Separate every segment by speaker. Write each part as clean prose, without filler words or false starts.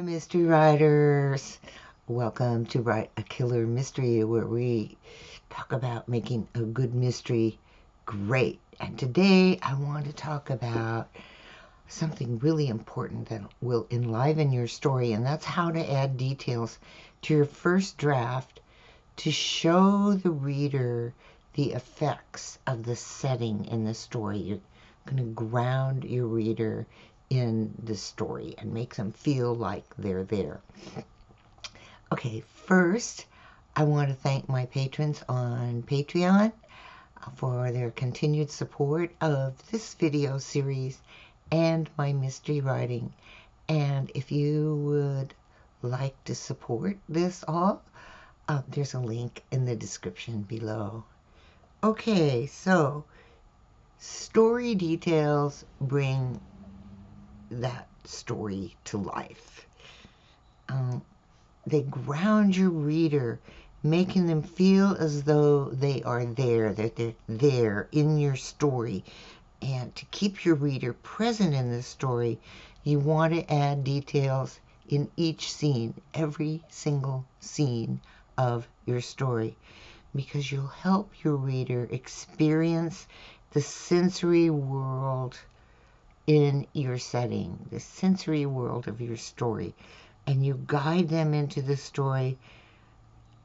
Speaker 1: mystery writers. Welcome to Write a Killer Mystery, where we talk about making a good mystery great. And today I want to talk about something really important that will enliven your story, and that's how to add details to your first draft to show the reader the effects of the setting in the story. You're going to ground your reader in the story and make them feel like they're there. Okay, first, I want to thank my patrons on Patreon for their continued support of this video series and my mystery writing. And if you would like to support this all, there's a link in the description below. Okay, so story details bring that story to life. They ground your reader, making them feel as though they are there, that they're there in your story. And to keep your reader present in the story, you want to add details in each scene, every single scene of your story, because you'll help your reader experience the sensory world in your setting, the sensory world of your story, and you guide them into the story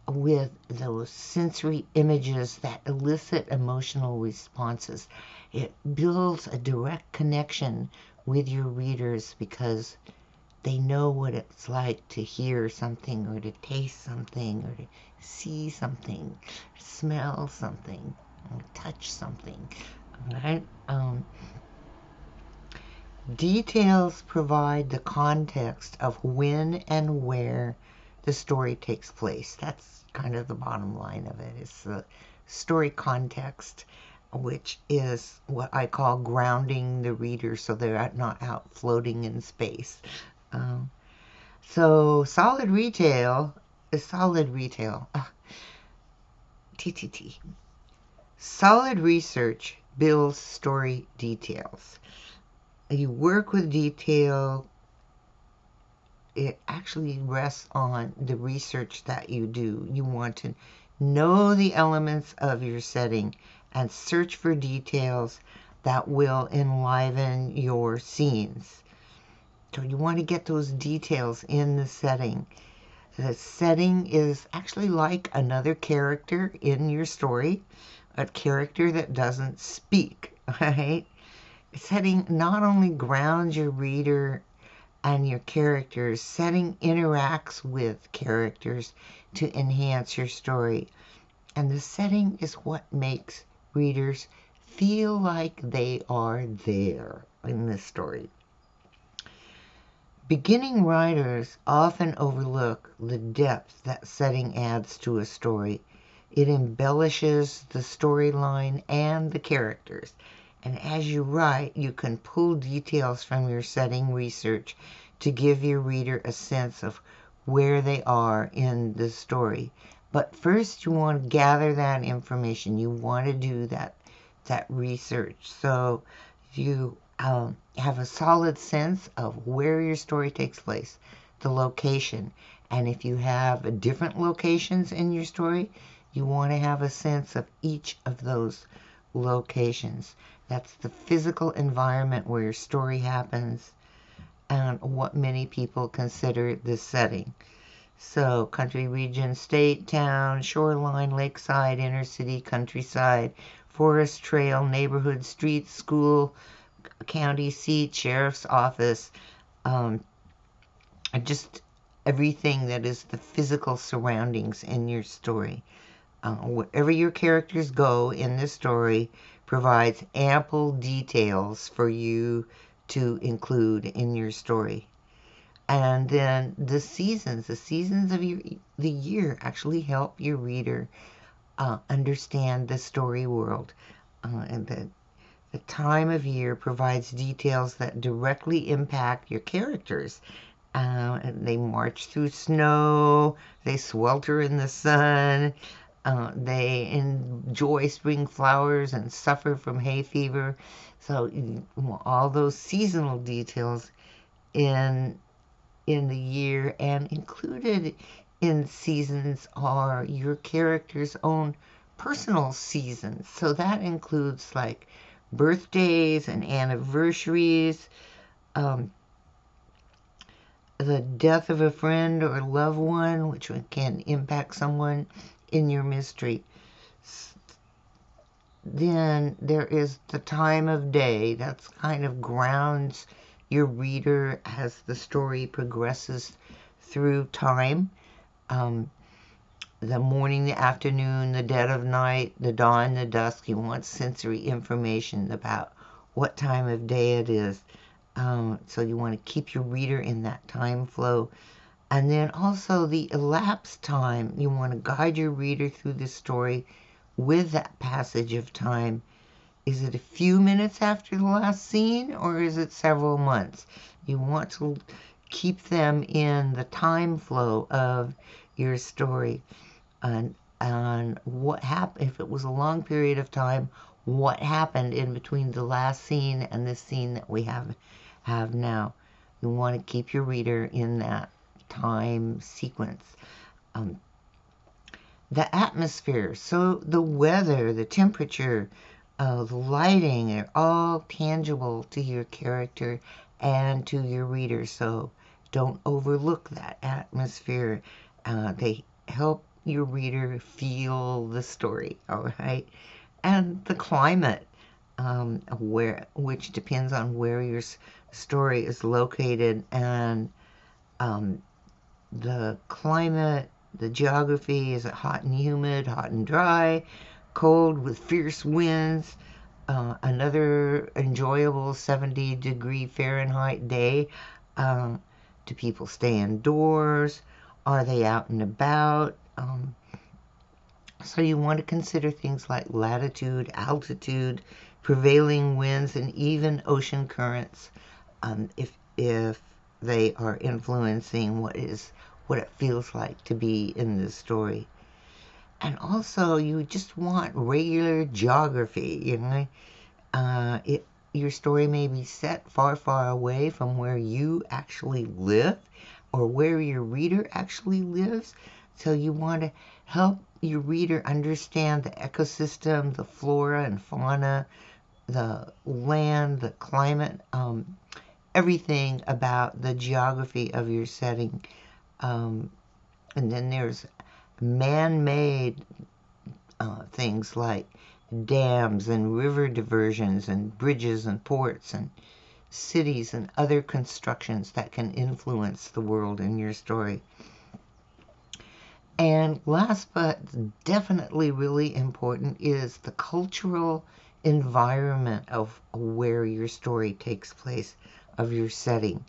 Speaker 1: with those sensory images that elicit emotional responses. It builds a direct connection with your readers because they know what it's like to hear something, or to taste something, or to see something, smell something, or touch something. All right? Details provide the context of when and where the story takes place. That's kind of the bottom line of it. It's the story context, which is what I call grounding the reader so they're not out floating in space. So solid retail is solid retail. TTT. Solid research builds story details. You work with detail. It actually rests on the research that you do. You want to know the elements of your setting and search for details that will enliven your scenes. So you want to get those details in the setting. The setting is actually like another character in your story, a character that doesn't speak, right? Setting not only grounds your reader and your characters, setting interacts with characters to enhance your story. And the setting is what makes readers feel like they are there in this story. Beginning writers often overlook the depth that setting adds to a story. It embellishes the storyline and the characters. And as you write, you can pull details from your setting research to give your reader a sense of where they are in the story. But first, you want to gather that information. You want to do that research. So you have a solid sense of where your story takes place, the location. And if you have different locations in your story, you want to have a sense of each of those locations. That's the physical environment where your story happens and what many people consider the setting. So country, region, state, town, shoreline, lakeside, inner city, countryside, forest, trail, neighborhood, street, school, county seat, sheriff's office, just everything that is the physical surroundings in your story. Wherever your characters go in the story provides ample details for you to include in your story. And then the seasons of the year actually help your reader understand the story world. And the time of year provides details that directly impact your characters. And they march through snow, they swelter in the sun, they enjoy spring flowers and suffer from hay fever. So all those seasonal details in in the year, and included in seasons are your character's own personal seasons. So that includes like birthdays and anniversaries, um, the death of a friend or loved one, which can impact someone in your mystery. Then there is the time of day. That's kind of grounds your reader as the story progresses through time. Um, the morning, the afternoon, the dead of night, the dawn, the dusk. You want sensory information about what time of day it is. So you want to keep your reader in that time flow. And then also the elapsed time. You want to guide your reader through the story with that passage of time. Is it a few minutes after the last scene, or is it several months? You want to keep them in the time flow of your story. And what happened, if it was a long period of time, what happened in between the last scene and this scene that we have now. You want to keep your reader in that time sequence. The atmosphere, so the weather, the temperature, the lighting are all tangible to your character and to your reader. So don't overlook that atmosphere. They help your reader feel the story, all right? And the climate, which depends on where your story is located, and the climate, the geography. Is it hot and humid, hot and dry, cold with fierce winds? Another enjoyable 70-degree Fahrenheit day. Do people stay indoors? Are they out and about? So you want to consider things like latitude, altitude, prevailing winds, and even ocean currents, if they are influencing what it feels like to be in this story. And also, you just want regular geography. Your story may be set far, far away from where you actually live or where your reader actually lives. So you want to help your reader understand the ecosystem, the flora and fauna, the land, the climate, everything about the geography of your setting. And then there's man-made things like dams and river diversions and bridges and ports and cities and other constructions that can influence the world in your story. And last but definitely really important is the cultural environment of where your story takes place, of your setting.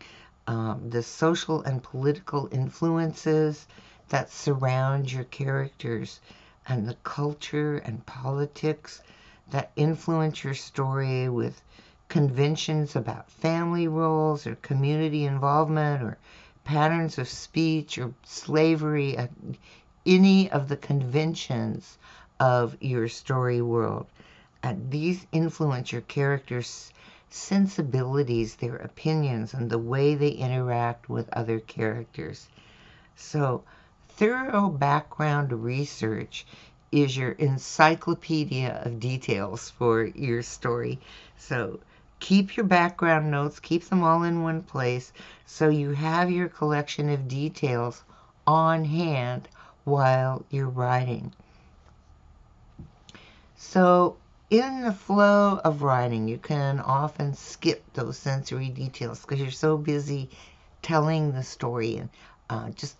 Speaker 1: The social and political influences that surround your characters, and the culture and politics that influence your story, with conventions about family roles or community involvement or patterns of speech or slavery, any of the conventions of your story world. And these influence your characters' sensibilities, their opinions, and the way they interact with other characters. So thorough background research is your encyclopedia of details for your story. So keep your background notes, keep them all in one place so you have your collection of details on hand while you're writing. So in the flow of writing, you can often skip those sensory details because you're so busy telling the story and just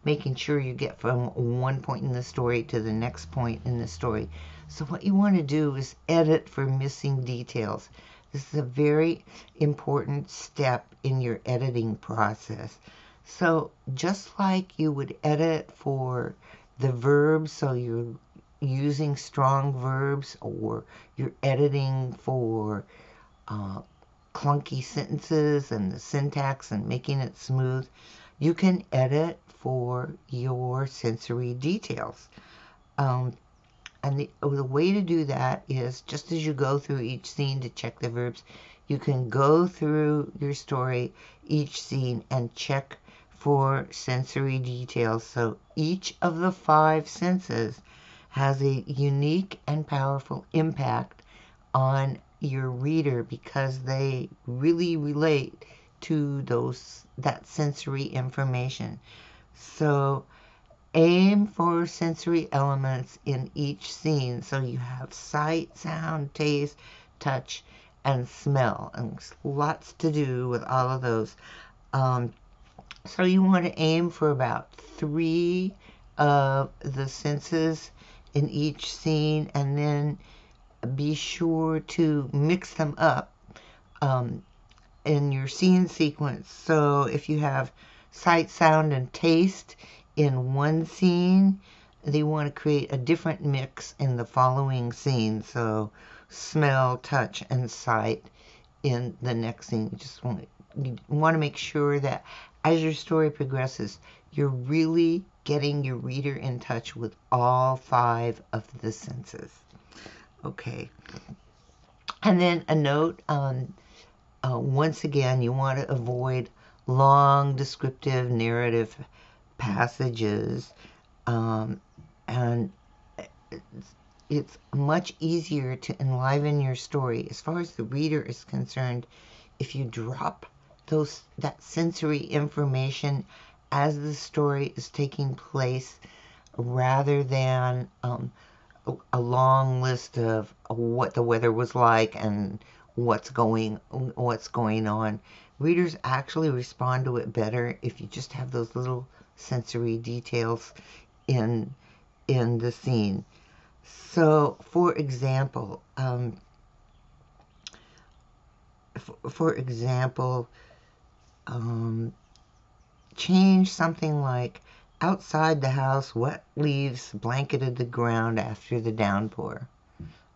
Speaker 1: making sure you get from one point in the story to the next point in the story. So what you want to do is edit for missing details. This is a very important step in your editing process. So just like you would edit for the verbs, so you're using strong verbs, or you're editing for clunky sentences and the syntax and making it smooth, you can edit for your sensory details. And the way to do that is just as you go through each scene to check the verbs, you can go through your story, each scene, and check for sensory details. So each of the 5 senses has a unique and powerful impact on your reader because they really relate to that sensory information. So aim for sensory elements in each scene. So you have sight, sound, taste, touch, and smell. And there's lots to do with all of those. So you want to aim for about 3 of the senses in each scene, and then be sure to mix them up in your scene sequence. So if you have sight, sound, and taste in one scene, they want to create a different mix in the following scene. So smell, touch, and sight in the next scene. You want to make sure that as your story progresses, you're really getting your reader in touch with all 5 of the senses. Okay. And then a note on, once again, you want to avoid long descriptive narrative passages, and it's much easier to enliven your story as far as the reader is concerned if you drop that sensory information as the story is taking place, rather than a long list of what the weather was like and what's going on. Readers actually respond to it better if you just have those little sensory details in the scene. So, for example, change something like, outside the house, wet leaves blanketed the ground after the downpour.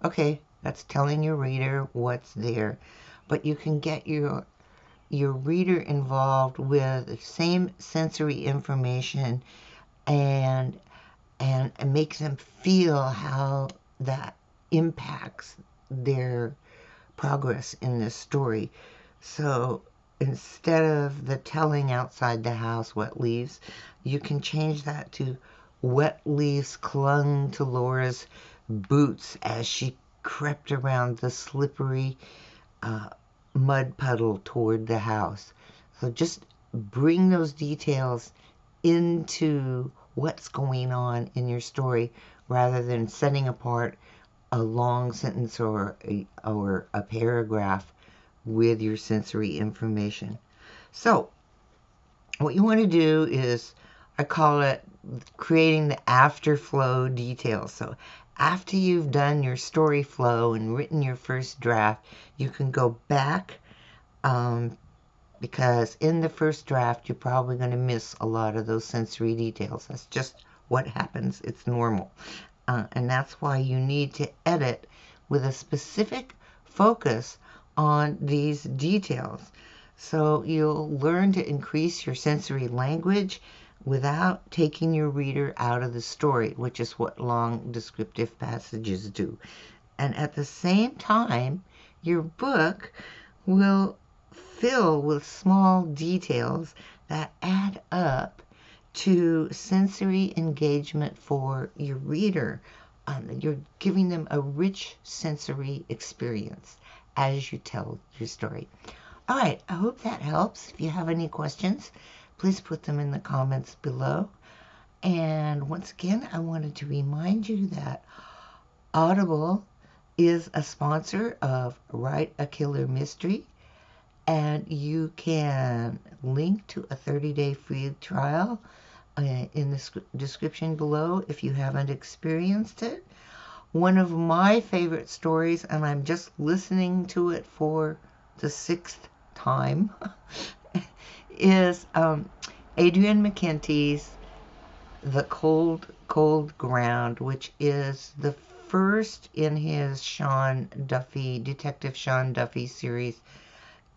Speaker 1: Okay, that's telling your reader what's there, but you can get your reader involved with the same sensory information and make them feel how that impacts their progress in this story. So instead of the telling outside the house wet leaves, you can change that to wet leaves clung to Laura's boots as she crept around the slippery mud puddle toward the house. So just bring those details into what's going on in your story rather than setting apart a long sentence or a paragraph with your sensory information. So what you want to do is, I call it creating the afterflow details. So after you've done your story flow and written your first draft, you can go back, because in the first draft you're probably going to miss a lot of those sensory details. That's just what happens. It's normal. And that's why you need to edit with a specific focus on these details. So you'll learn to increase your sensory language without taking your reader out of the story, which is what long descriptive passages do. And at the same time, your book will fill with small details that add up to sensory engagement for your reader. You're giving them a rich sensory experience as you tell your story. All right, I hope that helps. If you have any questions, please put them in the comments below. And once again, I wanted to remind you that Audible is a sponsor of Write a Killer Mystery, and you can link to a 30-day free trial in the description below if you haven't experienced it. One of my favorite stories, and I'm just listening to it for the 6th time, is Adrian McKenty's The Cold, Cold Ground, which is the first in his Detective Sean Duffy series.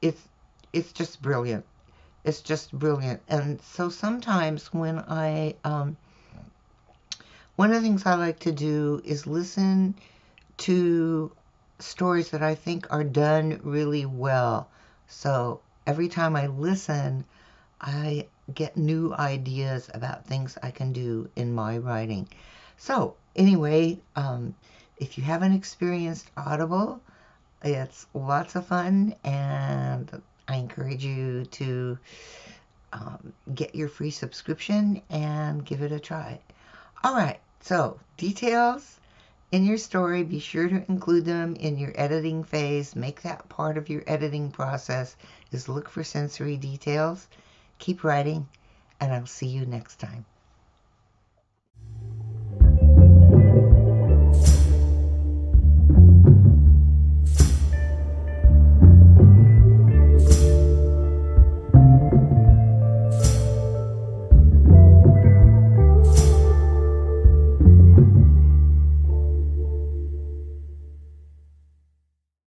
Speaker 1: It's just brilliant. It's just brilliant. And so sometimes when one of the things I like to do is listen to stories that I think are done really well. So every time I listen, I get new ideas about things I can do in my writing. So anyway, if you haven't experienced Audible, it's lots of fun, and I encourage you to get your free subscription and give it a try. All right, so details in your story, be sure to include them in your editing phase. Make that part of your editing process, is look for sensory details. Keep writing, and I'll see you next time.